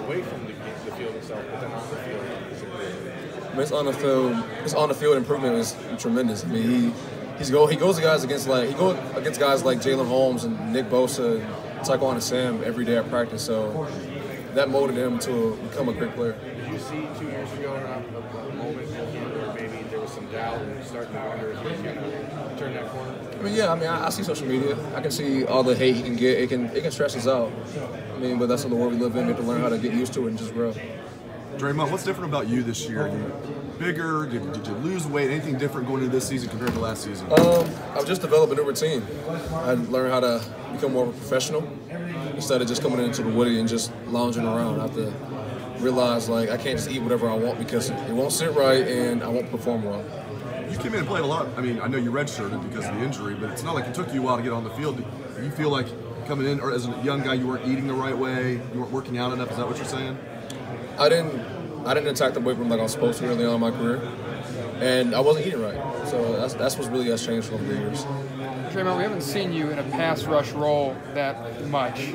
away from the field itself, but then on the field. I mean, his on the field improvement is tremendous. I mean, he goes to guys against guys like Jalen Holmes and Nick Bosa and Tyquan and Sam every day at practice. So that molded him to become a great player. Did you see 2 years ago a moment where maybe there was some doubt and starting to wonder if he was going to turn that corner? I mean, yeah. I mean, I see social media. I can see all the hate he can get. It can stress us out. I mean, but that's the world we live in. We have to learn how to get used to it and just grow. Dre'Mont, what's different about you this year? Are you bigger? Did you lose weight? Anything different going into this season compared to last season? I've just developed a new routine. I learned how to become more of a professional instead of just coming into the Woody and just lounging around. I have to realize, like, I can't just eat whatever I want because it won't sit right and I won't perform well. You came in and played a lot. I mean, I know you redshirted because of the injury, but it's not like it took you a while to get on the field. Do you feel like coming in, or as a young guy, you weren't eating the right way, you weren't working out enough? Is that what you're saying? I didn't attack the weight room like I was supposed to early on in my career, and I wasn't eating right. So that's what really has changed over the years. Dre'Mont, we haven't seen you in a pass rush role that much.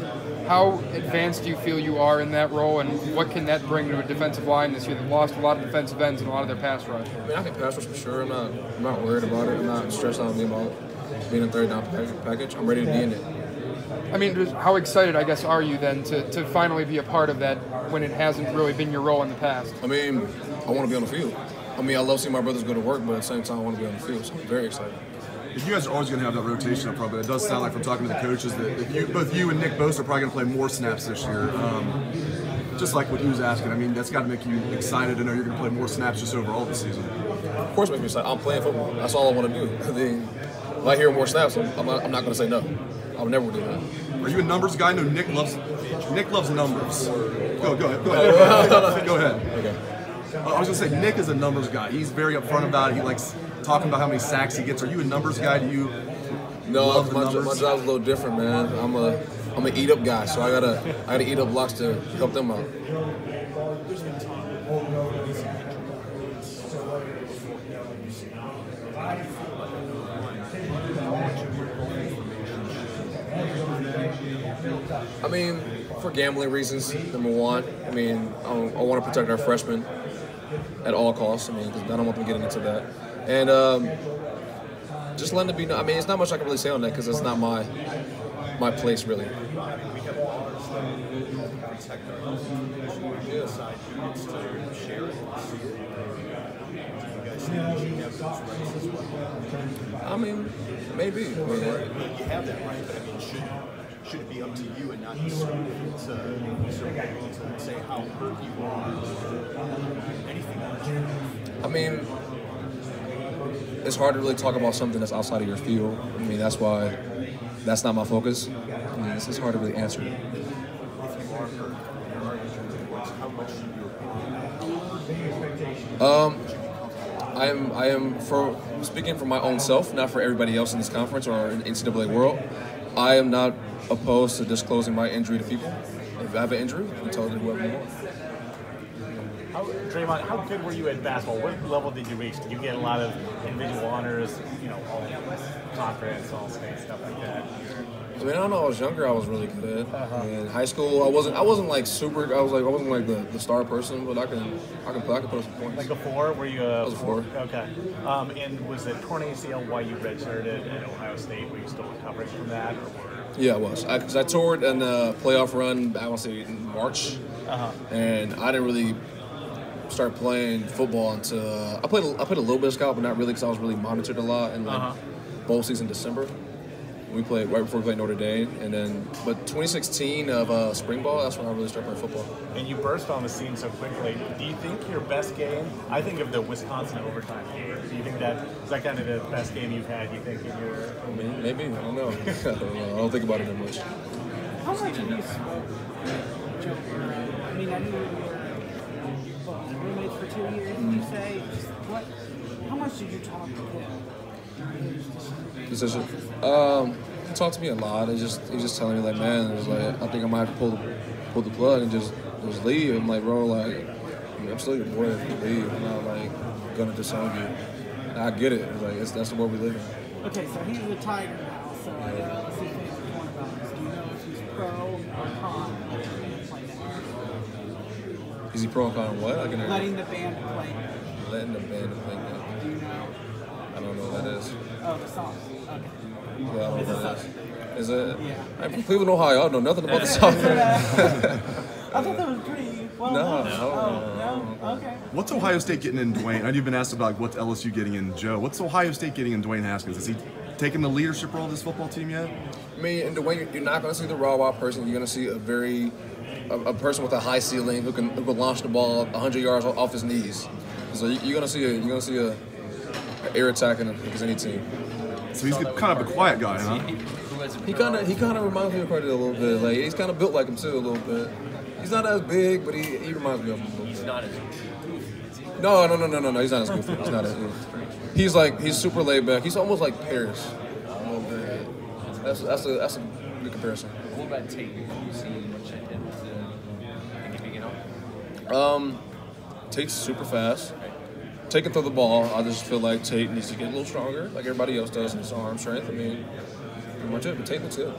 How advanced do you feel you are in that role, and what can that bring to a defensive line this year that lost a lot of defensive ends and a lot of their pass rush? I mean, I can pass rush for sure. I'm not worried about it. I'm not stressed out about being a third down package. I'm ready to be in it. I mean, how excited, I guess, are you then to finally be a part of that when it hasn't really been your role in the past? I mean, I want to be on the field. I mean, I love seeing my brothers go to work, but at the same time, I want to be on the field, so I'm very excited. You guys are always going to have that rotation up front, but it does sound like from talking to the coaches that both you and Nick Bosa are probably going to play more snaps this year. Just like what he was asking, I mean, that's got to make you excited to know you're going to play more snaps just overall this season. Of course it makes me excited. I'm playing football. That's all I want to do. I mean, if I hear more snaps, I'm not going to say no. I would never do that. Are you a numbers guy? No, Nick loves numbers. Go ahead. Go ahead. Okay. I was going to say, Nick is a numbers guy. He's very upfront about it. He likes talking about how many sacks he gets. Are you a numbers guy? Do you love the numbers? My job's a little different, man. I'm an eat up guy, so I gotta eat up blocks to help them out. I mean, for gambling reasons, number one. I mean, I want to protect our freshmen at all costs. I mean, 'cause I don't want them getting into that. And just letting it be. I mean, it's not much I can really say on that because it's not my place really. I mean, maybe. You have that right, but I mean, should it be up to you and not the school to say how hurt you are? Anything else? I mean, it's hard to really talk about something that's outside of your field. I mean, that's why that's not my focus. I mean, it's hard to really answer. If you are hurt, how much I am for speaking for my own self, not for everybody else in this conference or in the NCAA world. I am not opposed to disclosing my injury to people. If I have an injury, we tell it to whoever we want. Dre'Mont, how good were you at basketball? What level did you reach? Did you get a lot of individual honors, all conference, all state, stuff like that? I mean, I don't know. I was younger. I was really good. In high school, I wasn't like super. I wasn't like the star person, but I can put up some points. Like a 4? Were you I was a 4. Okay. And was it torn ACL while you redshirted at Ohio State? Were you still recovering from that, or? Yeah, it was. Because I toured in the playoff run. I want to say in March, and I didn't really start playing football until I played a little bit of scout, but not really because I was really monitored a lot in bowl season December. We played right before we played Notre Dame, but 2016 of spring ball, that's when I really started playing football. And you burst on the scene so quickly. Do you think your best game? I think of the Wisconsin overtime game. Do you think is that kind of the best game you've had? You think in your? Maybe. I don't know. I don't think about it that much. How much have you spoke to Joe Burrow? I mean, I knew you were roommates for 2 years. Did you say how much did you talk to him? Decision. He talked to me a lot. He just telling me like, man, it was like I think I might have to pull the plug and just leave. I'm like, bro, like I'm still your boy if you leave. I'm not like gonna disown you. And I get it. It's like that's the world we live in. Okay, so he's a Tiger now. So let's see if he's point about this. Do you know if he's pro or con? Is he pro and con what? I can hear Letting the band play. letting the band play. Do you know? I don't know what that is. Oh, the song. Okay. Yeah, I don't know what that is. Is it? Yeah. I'm from Cleveland, Ohio. I don't know nothing about the song. I thought that was pretty well No, known. no. Oh, no? Okay. What's Ohio State getting in Dwayne? I know you've been asked about what's LSU getting in Joe. What's Ohio State getting in Dwayne Haskins? Is he taking the leadership role of this football team yet? I mean, in the way you're not going to see the raw wild person. You're going to see a person with a high ceiling who can launch the ball 100 yards off his knees. So you're going to see a air attack against any team. So he's kind of a quiet guy, huh? He kind of reminds me of Cardi a little bit. Like he's kind of built like him too a little bit. He's not as big, but he reminds me of him a little bit. He's not as No. He's not as goofy. He's not as. He's super laid back. He's almost like Paris. A little bit. That's a good comparison. What about Tate? You see much of him to think he can get on? Tate's super fast. Tate can throw the ball. I just feel like Tate needs to get a little stronger, like everybody else does in his arm strength. I mean, pretty much it. But Tate looks good.